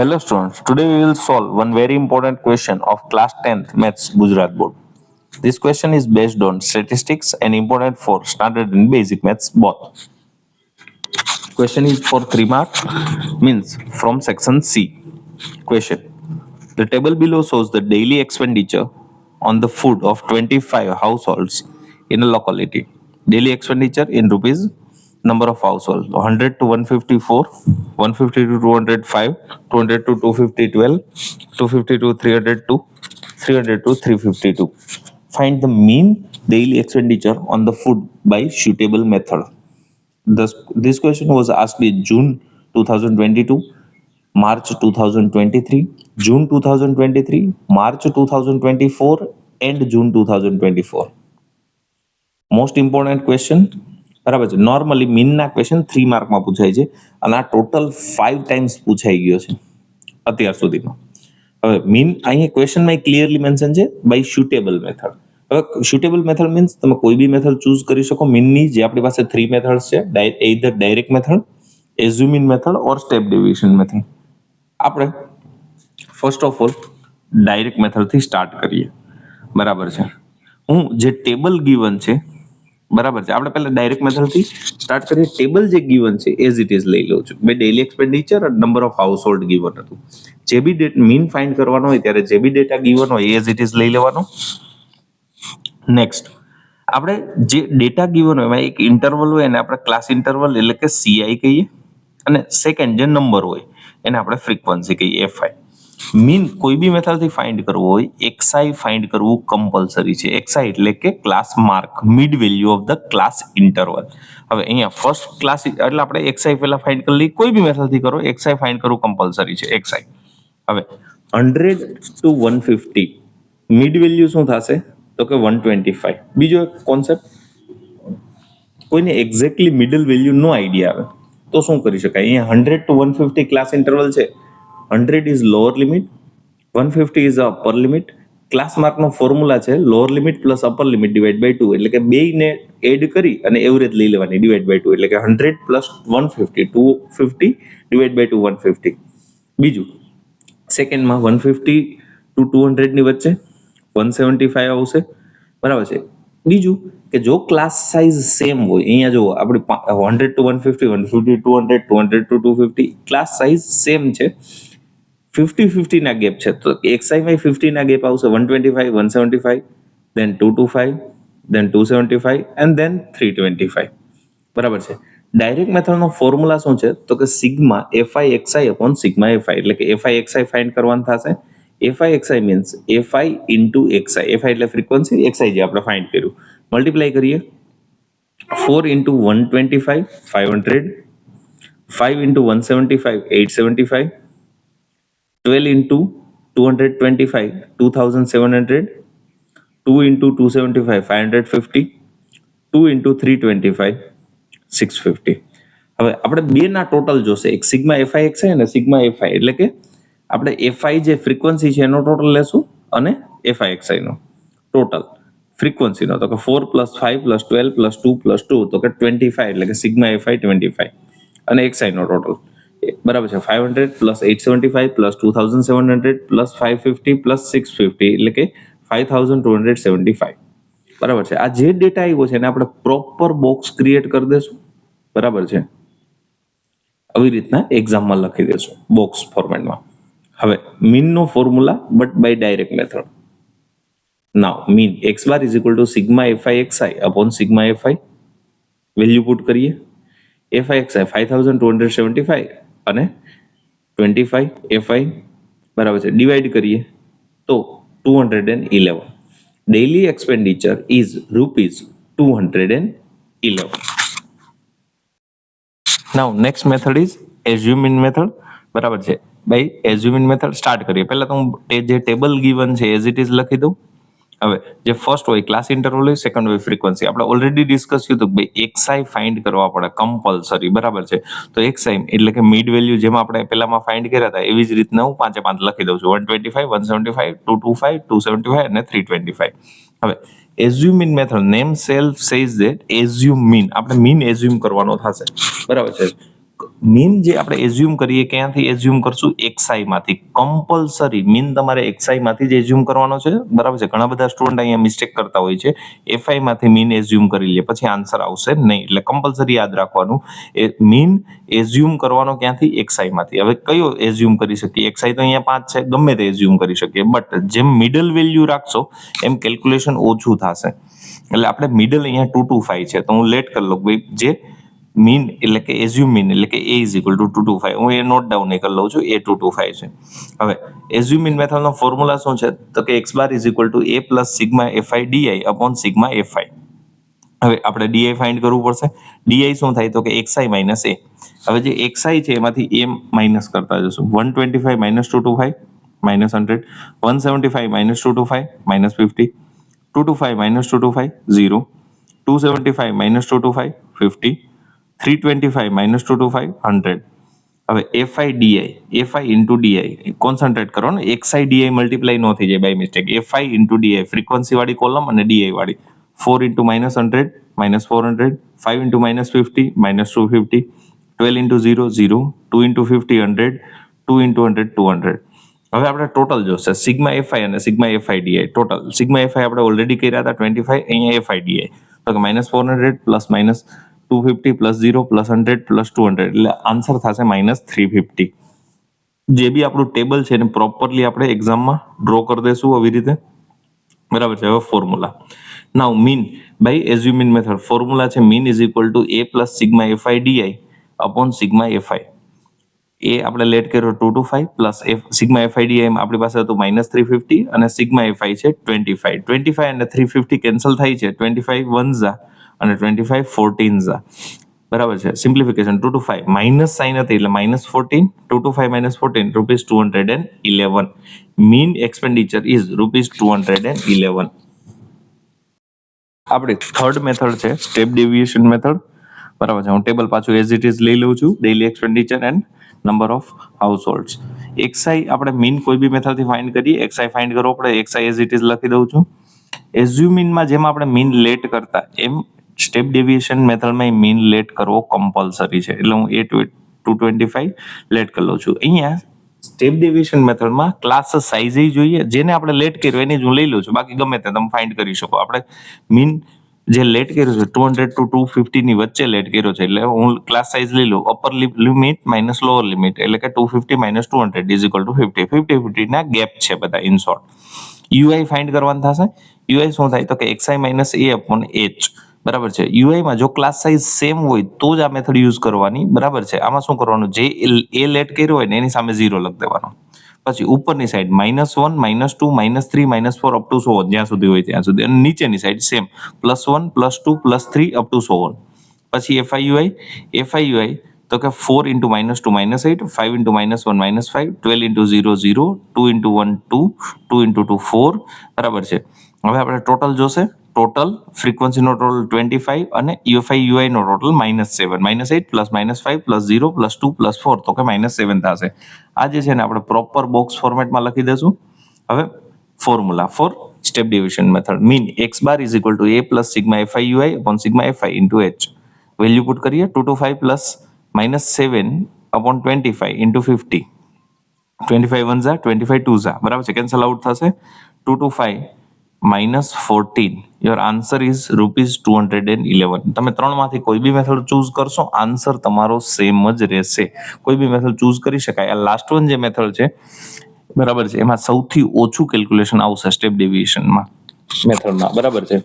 Hello students, today we will solve one very important question of class 10th Maths Gujarat Board. This question is based on statistics and important for standard and basic maths both. Question is for 3 marks, means from section C. Question: the table below shows the daily expenditure on the food of 25 households in a locality. Daily expenditure in rupees, number of households 100 to 154, 150 to 205, 200 to 250, 12, 250 to 302, 300 to 352. Find the mean daily expenditure on the food by suitable method. This question was asked in June 2022, March 2023, June 2023, March 2024 and June 2024. Most important question, બરાબર છે. Normally મીનના question 3 માર્કમાં પૂછાય છે અને આ total 5 times પૂછાઈ ગયો છે અત્યાર સુધીમાં. હવે મીન અહીંયા ક્વેશ્ચનમાં ક્લિયરલી મેન્શન છે બાય સુટેબલ મેથડ. હવે સુટેબલ મેથડ મીન્સ તમે કોઈ બી મેથડ ચૂઝ કરી શકો. મીનની જે આપણી પાસે 3 મેથડ્સ છે, either direct method, assumed method or step deviation method. આપણે ફર્સ્ટ ઓફ ઓલ ડાયરેક્ટ મેથડથી સ્ટાર્ટ કરીએ, બરાબર છે. હું જે ટેબલ ગીવન છે, બરાબર છે, આપણે પહેલા ડાયરેક્ટ મેથડથી સ્ટાર્ટ કરીએ. ટેબલ જે ગીવન છે એઝ ઇટ ઇઝ લઈ લઉં છું. બે ડેલી એક્સપેન્ડિચર અને number of house hold given હતું. જે બી મીન ફાઇન્ડ કરવાનો હોય ત્યારે જે બી ડેટા ગીવન હોય એઝ ઇટ ઇઝ લઈ લેવાનો. નેક્સ્ટ આપણે જે ડેટા ગીવન હોય એમાં એક ઇન્ટરવલ હોય એને આપણે ક્લાસ ઇન્ટરવલ એટલે કે CI કહીએ, અને સેકન્ડ જે નંબર હોય એને આપણે ફ્રીક્વન્સી કહીએ, FI. મીન કોઈ બી મેથડથી ફાઇન્ડ કરવું હોય, XI ફાઇન્ડ કરવું કમ્પલસરી છે. XI એટલે કે class mark, mid value of the class interval. હવે અહીંયા ફર્સ્ટ ક્લાસ એટલે આપણે XI પહેલા ફાઇન્ડ કરી લઈએ. કોઈ બી મેથડથી કરો, XI ફાઇન્ડ કરવું કમ્પલસરી છે. XI. હવે 100 to 150 મિડ વેલ્યુ શું થશે તો કે 125. બીજો એક કોન્સેપ્ટ, કોઈને એક્ઝેક્ટલી મિડલ વેલ્યુ નો આઈડિયા આવે તો શું કરી શકાય. અહીંયા 100 to 150 ક્લાસ ઇન્ટરવલ છે. 100 is lower limit, 150 is upper limit. Class માર્કનો ફોર્મ્યુલા છે lower limit plus upper limit divide by 2, એટલે કે બેયને એડ કરી અને એવરેજ લઈ લેવાની ડિવાઈડ બાય 2, એટલે કે 100 પ્લસ 150, 250 ડિવાઈડ બાય 2, 150. બીજું સેકન્ડમાં 150 to 200 ની વચ્ચે 175 આવશે, બરાબર છે. બીજું કે જો ક્લાસ સાઇઝ સેમ હોય, અહીંયા જો આપણી 100 to 150, 150 to 200, 200 to 250 class size same છે, 50-50 ના ગેપ છે, તો XI માં 50 ના ગેપ આવશે. 125, 175, then 225, then 275 and then 325, બરાબર છે. ડાયરેક્ટ મેથડનો ફોર્મ્યુલા શું છે તો કે sigma FI XI upon sigma FI, એટલે કે FI XI ફાઇન્ડ કરવાનું થશે. FI XI means FI into XI. FI એટલે ફ્રીક્વન્સી, XI જે આપણે ફાઇન્ડ કર્યું, મલ્ટીપ્લાય કરીએ. 4 into 125, 500, 5 into 175, 875, 12 into 225, 2700, 2 into 275, 550, 2 into 325, 650. હવે આપણે બેના ટોટલ જોશે, એક સિગ્મા FI XI અને સિગ્મા FI, એટલે કે આપણે FI જે ફ્રીક્વન્સી છે એનો ટોટલ લેશું અને FI XI નો ટોટલ ફ્રીક્વન્સીનો તો કે 4 + 5 + 12 + 2 + 2 તો કે 25, એટલે કે સિગ્મા FI 25 અને XI નો ટોટલ, બરાબર છે. 500 + 875 + 2700 + 550 + 650, એટલે કે 5275, બરાબર છે. આ જે ડેટા આવ્યો છે એને આપણે પ્રોપર બોક્સ ક્રિએટ કરી દેશું, બરાબર છે. આવી રીતના એક્ઝામમાં લખી દેશું બોક્સ ફોર્મેટમાં. હવે મીનનો formula but by direct method. Now mean x bar is equal to sigma FI XI upon sigma FI. Value put કરીએ. FI XI 5275 અને 25 FI, બરાબર છે, ડિવાઈડ કરીએ તો 211. Daily expenditure is ₹211. Now next method is assumed mean method, બરાબર છે. ભાઈ એઝ્યુમિન method start કરીએ. પહેલા તો હું જે ટેબલ ગીવન છે એઝ ઇટ ઇઝ લખી દઉં. હવે જે ફર્સ્ટ હોય ક્લાસ ઇન્ટરવલ હોય, સેકન્ડ હોય ફ્રીક્વન્સી. આપણે ઓલરેડી ડિસ્કસ કર્યું હતું કે ભાઈ XI ફાઇન્ડ કરવા પડે કમ્પલસરી, બરાબર છે. તો XI એટલે કે મિડ વેલ્યુ જેમ આપણે પહેલામાં ફાઇન્ડ કર્યા હતા એવી જ રીતના હું 5 લખી દઉં છું. 125, 175, 225, 275 અને 325. હવે assumed mean method name self says that assume mean, આપણે મીન એઝ્યુમ કરવાનો થશે, બરાબર છે. મીન જે આપણે એઝ્યુમ કરીએ ક્યાંથી એઝ્યુમ કરશું એક્સઆઈ માંથી. કમ્પલસરી મીન તમારે એક્સઆઈ માંથી જ એઝ્યુમ કરવાનો છે, બરાબર છે. ઘણા બધા સ્ટુડન્ટ અહીંયા મિસ્ટેક કરતા હોય છે, એફઆઈ માંથી મીન એઝ્યુમ કરી લે પછી આન્સર આવશે નહીં. એટલે કમ્પલસરી યાદ રાખવાનું એ મીન એઝ્યુમ કરવાનો ક્યાંથી એક્સઆઈ માંથી. હવે કયો એઝ્યુમ કરી શકીએ? એક્સઆઈ તો અહીંયા 5 છે, ગમે તે એઝ્યુમ કરી શકીએ, બટ જેમ મિડલ વેલ્યુ રાખશો એમ કેલ્ક્યુલેશન ઓછું થશે. એટલે આપણે મિડલ અહીંયા 225 છે, તો હું લેટ કરી લઉં ભાઈ, જે મીન એટલે કે એઝ્યુમ મીન એટલે કે a ઇઝ ઇક્વલ ટુ 225. હું એ નોટ ડાઉન કરી લઉં છું, a 225 છે. હવે એઝ્યુમ મીન મેથડનો ફોર્મ્યુલા શું છે? તો કે x bar is equal to a plus sigma fi di upon sigma fi. હવે આપણે di ફાઇન્ડ કરવું પડશે. di શું થાય? તો કે xi માઇનસ a. હવે જે xi છે એમાંથી a માઇનસ કરતા જશું. 125 minus 225 minus 100, 175 minus 225 minus 50, 225 minus 225 0, 275 minus 225 50, 325 minus 225 100. હવે fi ઇન્ટુ ડી કોન્સન્ટ્રેટ કરો ને, xi di મલ્ટીપ્લાય ન થઈ જાય by mistake. fi into D frequency વાળી કોલમ અને ડી વાળી. 4 into minus 100 minus 400, 5 into minus 50 minus 250, 12 into 0 0, 2 into 50 100, 2 into 100 200. હવે આપણે ટોટલ જોશે સિગ્મા fi અને sigma fi di. Total sigma fi આપણે ઓલરેડી કર્યા હતા 25, અહીંયા fi di તો કે minus 400 plus minus 250 plus 0 plus 100 plus 200, એટલે આન્સર થશે માઇનસ 350. જે બી આપણું ટેબલ છે એને પ્રોપરલી આપણે એક્ઝામમાં ડ્રો કરી દઈશું આવી રીતે, બરાબર છે. હવે formula now mean by assume mean method. Formula છે mean is equal to a plus sigma fi di upon sigma fi. એ આપણે લેટ કર્યો 225 પ્લસ સિગ્મા fi di આપણી પાસે હતું માઇનસ 350 અને સિગ્મા fi છે 25. 25 અને 350 કેન્સલ થાય છે, 25 1 ઝા અને 25 14 ઝા, બરાબર છે. સિમ્પ્લિફિકેશન 225 માઇનસ સાઇન હતી એટલે minus 14, 225 minus 14 rupees 211. Mean expenditure is rupees 211. આપણી થર્ડ મેથડ છે સ્ટેપ ડેવિએશન મેથડ, બરાબર છે. હું ટેબલ પાછું એઝ ઇટ ઇઝ લઈ લઉં છું. Daily expenditure and number of house holds. XI આપણે મીન કોઈ બી મેથડથી ફાઇન્ડ કરીએ, એક્સઆઈ ફાઇન્ડ કરવો પડે. એક્સઆઈ એઝ ઇટ ઇઝ લખી દઉં છું. એઝ્યુમિનમાં જેમ આપણે મીન લેટ કરતા એમ સ્ટેપ ડેવિએશન મેથડમાં મીન લેટ કરવો કમ્પલસરી છે, એટલે હું એ 225 લેટ કરી લઉં છું. અહીંયા સ્ટેપ ડેવિએશન મેથડમાં ક્લાસ સાઇઝ જોઈએ, જેને આપણે લેટ કર્યો એની જ હું લઈ લઉં છું, બાકી ગમે તે તમે ફાઇન્ડ કરી શકો. આપણે મીન જે લેટ કર્યો છે 200 ટુ 250 ની વચ્ચે લેટ કર્યો છે, એટલે હું ક્લાસ સાઇઝ લઈ લઉં. Upper limit minus lower limit એટલે કે 250 માઇનસ 200 ઇઝ ઇક્વલ ટુ 50. 50 ના ગેપ છે બધા ઇન શોર્ટ. યુઆઈ ફાઇન્ડ કરવાનું થશે. યુઆઈ શું થાય? તો કે xi minus a upon h, બરાબર છે. યુઆઈમાં જો ક્લાસ સાઇઝ સેમ હોય તો જ આ મેથડ યુઝ કરવાની, બરાબર છે. આમાં શું કરવાનું? જે એ લેટ કર્યો હોય ને એની સામે 0 લખી દેવાનો. પછી ઉપરની સાઈડ -1 -2 -3 -4 અપ ટુ સો જ્યાં સુધી હોય ત્યાં સુધી, અને નીચેની સાઈડ સેમ +1 +2 +3 અપ ટુ સો. પછી FIUI તો કે 4 into -2 -8, 5 into -1 -5, 12 into 0 0, 2 into 1 2, 2 into 2 4, બરાબર છે. હવે આપણે ટોટલ જોશે. ટોટલ ફ્રીક્વન્સીનો ટોટલ 25 અને FIUI નો total -7, -8 plus -5 plus 0 plus 2 plus 4 તો કે -7 થશે. આ જે છે ને આપણે પ્રોપર બોક્સ ફોર્મેટમાં લખી દઈશું. હવે formula for step deviation method mean x bar is equal to a plus sigma FIUI upon sigma fi into h. Value put કરીએ 225 પ્લસ -7 અપોન 25 ઇન્ટુ 50. 25 1 ઝા 25 2 ઝા, બરાબર છે. કેન્સલ આઉટ થશે. 225 -14. Your answer is rupees 211. તમે ત્રણમાંથી કોઈ બી મેથડ ચૂઝ કરશો, આન્સર તમારો સેમ જ રહેશે. કોઈ બી મેથડ ચૂઝ કરી શકાય. આ લાસ્ટ વન જે મેથડ છે, બરાબર છે, એમાં સૌથી ઓછું કેલ્ક્યુલેશન આવશે સ્ટેપ ડેવિએશનમાં મેથડમાં, બરાબર છે.